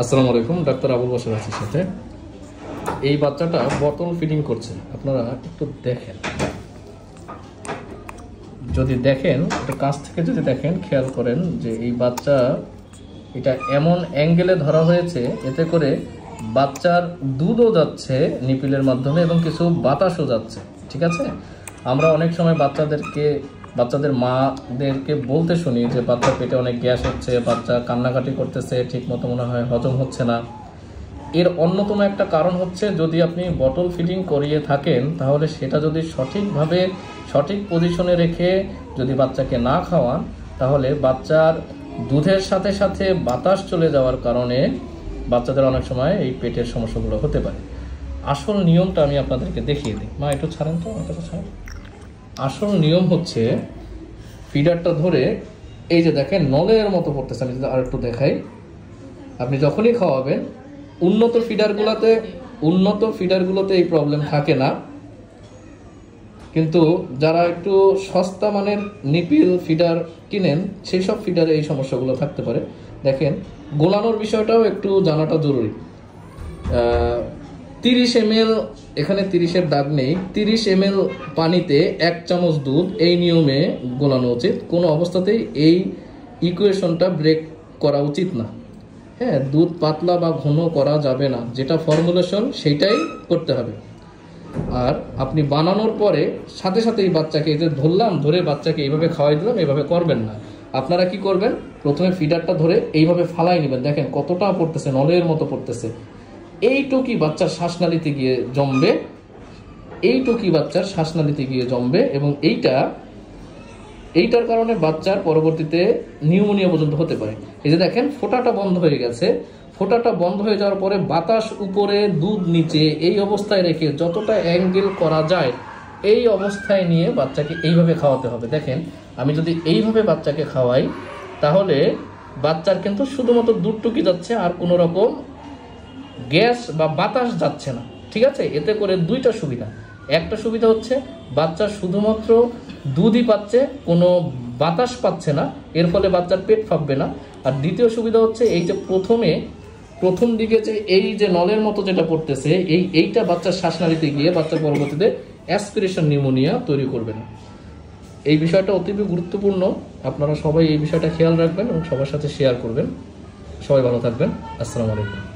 আসসালামু আলাইকুম, ডাক্তার আবুল বাশার আছি সাথে। এই বাচ্চাটা বোতল ফিডিং করছে, আপনারা একটু দেখেন, যদি দেখেন একটু কাছ থেকে যদি দেখেন, খেয়াল করেন যে এই বাচ্চা এটা এমন অ্যাঙ্গেলে ধরা হয়েছে, এতে করে বাচ্চার দুধও যাচ্ছে নিপিলের মাধ্যমে এবং কিছু বাতাসও যাচ্ছে। ঠিক আছে, আমরা অনেক সময় বাচ্চাদের মাদেরকে বলতে শুনি যে বাচ্চার পেটে অনেক গ্যাস হচ্ছে, বাচ্চা কান্নাকাটি করতেছে, ঠিক মতো মনে হয় হজম হচ্ছে না। এর অন্যতম একটা কারণ হচ্ছে, যদি আপনি বটল ফিডিং করিয়ে থাকেন তাহলে সেটা যদি সঠিকভাবে সঠিক পজিশনে রেখে যদি বাচ্চাকে না খাওয়ান, তাহলে বাচ্চার দুধের সাথে সাথে বাতাস চলে যাওয়ার কারণে বাচ্চাদের অনেক সময় এই পেটের সমস্যাগুলো হতে পারে। আসল নিয়মটা আমি আপনাদেরকে দেখিয়ে দিই। মা একটু ছাড়েন তো, আমার কাছে ছাড়েন। আসল নিয়ম হচ্ছে, ফিডারটা ধরে এই যে দেখেন নলের মতো পড়তেছে, আমি যদি আর একটু দেখাই। আপনি যখনই খাওয়াবেন, উন্নত ফিডারগুলোতে এই প্রবলেম থাকে না, কিন্তু যারা একটু সস্তা মানের নিপিল ফিডার কিনেন সেই সব ফিডারে এই সমস্যাগুলো থাকতে পারে। দেখেন, গোলানোর বিষয়টাও একটু জানাটা জরুরি। 30 ml, এখানে 30-এর দাগ নেই, 30 ml পানিতে 1 চামচ দুধ, এই নিয়মে গোলানো উচিত। কোনো অবস্থাতেই এই ইকুয়েশনটা ব্রেক করা উচিত না। হ্যাঁ, দুধ পাতলা বা ঘন করা যাবে না, যেটা ফর্মুলেশন সেইটাই করতে হবে। আর আপনি বানানোর পরে সাথে সাথে এই বাচ্চাকে যে ধরে বাচ্চাকে এইভাবে খাওয়াই দিলাম, এইভাবে করবেন না। আপনারা কি করবেন, প্রথমে ফিডারটা ধরে এইভাবে ফালাই নেবেন। দেখেন কতটা পড়তেছে, নলের মতো পড়তেছে। এইটুকুই বাচ্চার শ্বাসনালীতে গিয়ে জমবে, এবং এইটার কারণে বাচ্চার পরবর্তীতে নিউমোনিয়া পর্যন্ত হতে পারে। এই যে দেখেন, ফোঁটাটা বন্ধ হয়ে গেছে। ফোঁটাটা বন্ধ হয়ে যাওয়ার পরে বাতাস উপরে, দুধ নিচে, এই অবস্থায় রেখে যতটা অ্যাঙ্গেল করা যায় এই অবস্থায় নিয়ে বাচ্চাকে এইভাবে খাওয়াতে হবে। দেখেন, আমি যদি এইভাবে বাচ্চাকে খাওয়াই তাহলে বাচ্চার কিন্তু শুধুমাত্র দুধটুকি যাচ্ছে, আর কোনো রকম গ্যাস বা বাতাস যাচ্ছে না। ঠিক আছে, এতে করে দুইটা সুবিধা। একটা সুবিধা হচ্ছে বাচ্চা শুধুমাত্র দুধই পাচ্ছে, কোনো বাতাস পাচ্ছে না, এর ফলে বাচ্চার পেট ফাঁপবে না। আর দ্বিতীয় সুবিধা হচ্ছে, এই যে প্রথম দিকে যে এই যে নলের মতো যেটা পড়তেছে, এইটা বাচ্চার শ্বাসনালীতে গিয়ে বাচ্চার পরবর্তীতে অ্যাসপিরেশন নিউমোনিয়া তৈরি করবে না। এই বিষয়টা অতীব গুরুত্বপূর্ণ। আপনারা সবাই এই বিষয়টা খেয়াল রাখবেন এবং সবার সাথে শেয়ার করবেন। সবাই ভালো থাকবেন। আসসালামু আলাইকুম।